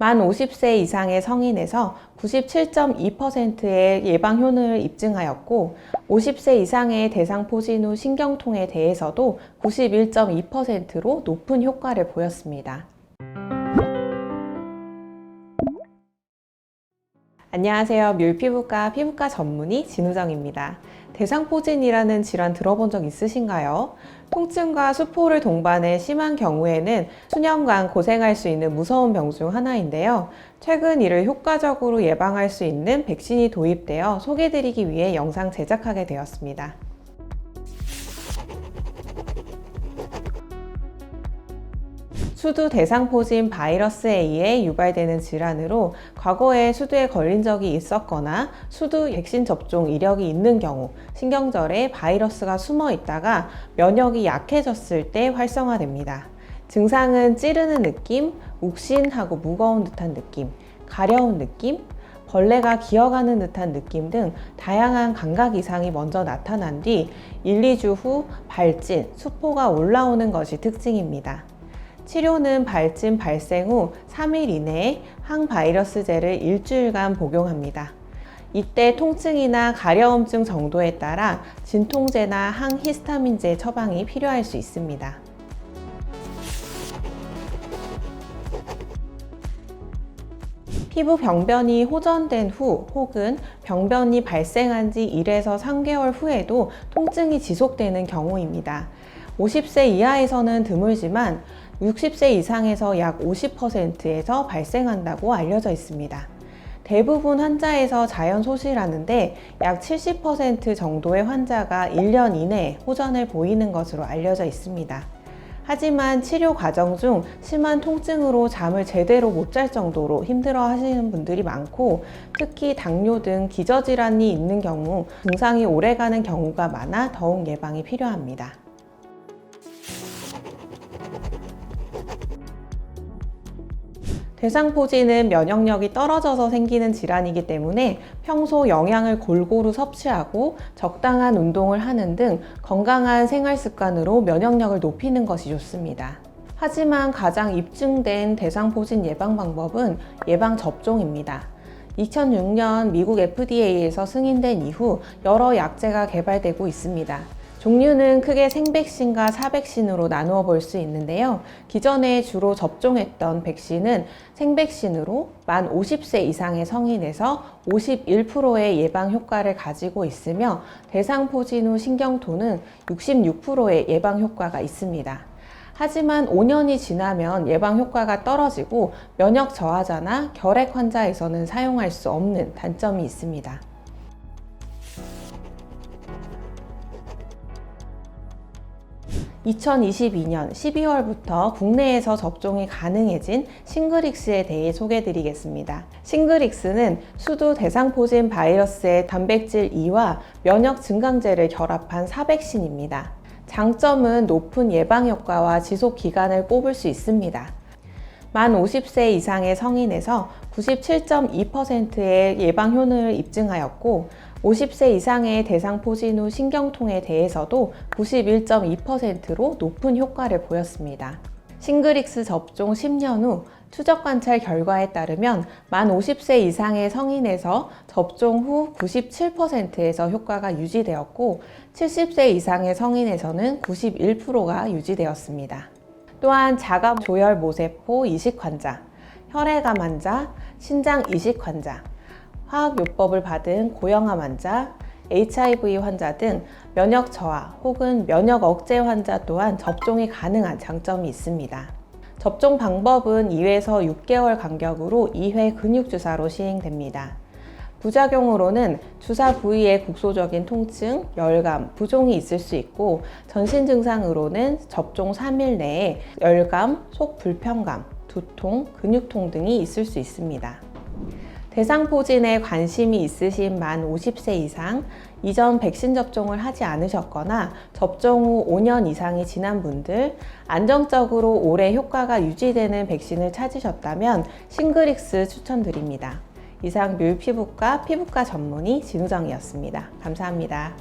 만 50세 이상의 성인에서 97.2%의 예방 효능을 입증하였고 50세 이상의 대상포진 후 신경통에 대해서도 91.2%로 높은 효과를 보였습니다. 안녕하세요. 뮬피부과 피부과 전문의 진우정입니다. 대상포진이라는 질환 들어본 적 있으신가요? 통증과 수포를 동반해 심한 경우에는 수년간 고생할 수 있는 무서운 병 중 하나인데요. 최근 이를 효과적으로 예방할 수 있는 백신이 도입되어 소개해드리기 위해 영상 제작하게 되었습니다. 수두 대상포진 바이러스에 의해 유발되는 질환으로 과거에 수두에 걸린 적이 있었거나 수두 백신 접종 이력이 있는 경우 신경절에 바이러스가 숨어 있다가 면역이 약해졌을 때 활성화됩니다. 증상은 찌르는 느낌, 욱신하고 무거운 듯한 느낌, 가려운 느낌, 벌레가 기어가는 듯한 느낌 등 다양한 감각 이상이 먼저 나타난 뒤 1, 2주 후 발진, 수포가 올라오는 것이 특징입니다. 치료는 발진 발생 후 3일 이내에 항바이러스제를 일주일간 복용합니다. 이때 통증이나 가려움증 정도에 따라 진통제나 항히스타민제 처방이 필요할 수 있습니다. 피부 병변이 호전된 후 혹은 병변이 발생한 지 1에서 3개월 후에도 통증이 지속되는 경우입니다. 50세 이하에서는 드물지만 60세 이상에서 약 50%에서 발생한다고 알려져 있습니다. 대부분 환자에서 자연 소실하는데 약 70% 정도의 환자가 1년 이내에 호전을 보이는 것으로 알려져 있습니다. 하지만 치료 과정 중 심한 통증으로 잠을 제대로 못 잘 정도로 힘들어 하시는 분들이 많고 특히 당뇨 등 기저질환이 있는 경우 증상이 오래가는 경우가 많아 더욱 예방이 필요합니다. 대상포진은 면역력이 떨어져서 생기는 질환이기 때문에 평소 영양을 골고루 섭취하고 적당한 운동을 하는 등 건강한 생활 습관으로 면역력을 높이는 것이 좋습니다. 하지만 가장 입증된 대상포진 예방 방법은 예방접종입니다. 2006년 미국 FDA에서 승인된 이후 여러 약제가 개발되고 있습니다. 종류는 크게 생백신과 사백신으로 나누어 볼 수 있는데요. 기존에 주로 접종했던 백신은 생백신으로 만 50세 이상의 성인에서 51%의 예방 효과를 가지고 있으며 대상포진 후 신경통은 66%의 예방 효과가 있습니다. 하지만 5년이 지나면 예방 효과가 떨어지고 면역 저하자나 결핵 환자에서는 사용할 수 없는 단점이 있습니다. 2022년 12월부터 국내에서 접종이 가능해진 싱그릭스에 대해 소개해드리겠습니다. 싱그릭스는 수두 대상포진 바이러스의 단백질 E와 면역 증강제를 결합한 사백신입니다. 장점은 높은 예방 효과와 지속 기간을 꼽을 수 있습니다. 만 50세 이상의 성인에서 97.2%의 예방 효능을 입증하였고 50세 이상의 대상포진 후 신경통에 대해서도 91.2%로 높은 효과를 보였습니다. 싱그릭스 접종 10년 후 추적 관찰 결과에 따르면 만 50세 이상의 성인에서 접종 후 97%에서 효과가 유지되었고 70세 이상의 성인에서는 91%가 유지되었습니다. 또한 자가 조혈 모세포 이식 환자, 혈액암 환자, 신장 이식 환자, 화학요법을 받은 고형암 환자, HIV 환자 등 면역 저하 혹은 면역 억제 환자 또한 접종이 가능한 장점이 있습니다. 접종 방법은 2회에서 6개월 간격으로 2회 근육주사로 시행됩니다. 부작용으로는 주사 부위에 국소적인 통증, 열감, 부종이 있을 수 있고 전신 증상으로는 접종 3일 내에 열감, 속 불편감, 두통, 근육통 등이 있을 수 있습니다. 대상포진에 관심이 있으신 만 50세 이상, 이전 백신 접종을 하지 않으셨거나 접종 후 5년 이상이 지난 분들, 안정적으로 오래 효과가 유지되는 백신을 찾으셨다면 싱그릭스 추천드립니다. 이상 뮬피부과 피부과 전문의 진우정이었습니다. 감사합니다.